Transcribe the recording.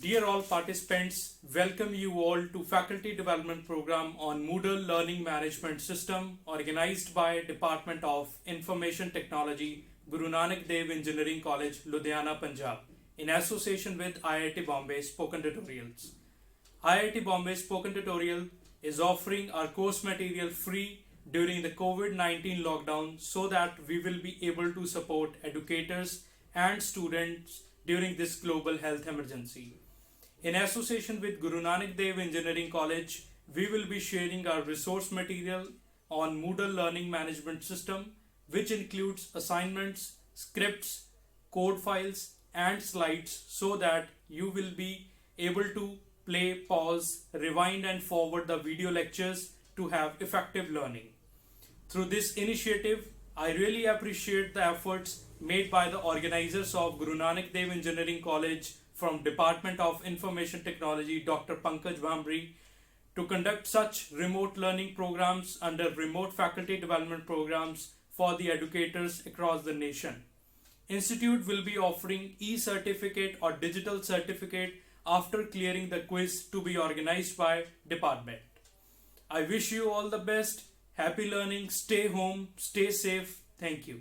Dear all participants, welcome you all to Faculty Development Program on Moodle Learning Management System organized by Department of Information Technology, Guru Nanak Dev Engineering College, Ludhiana, Punjab, in association with IIT Bombay Spoken Tutorials. IIT Bombay Spoken Tutorial is offering our course material free during the COVID-19 lockdown so that we will be able to support educators and students during this global health emergency. In association with Guru Nanak Dev Engineering College, we will be sharing our resource material on Moodle Learning Management System, which includes assignments, scripts, code files, and slides so that you will be able to play, pause, rewind, and forward the video lectures to have effective learning. Through this initiative, I really appreciate the efforts made by the organizers of Guru Nanak Dev Engineering College from Department of Information Technology, Dr. Pankaj Bhambri, to conduct such remote learning programs under remote faculty development programs for the educators across the nation. Institute will be offering e-certificate or digital certificate after clearing the quiz to be organized by department. I wish you all the best. Happy learning. Stay home. Stay safe. Thank you.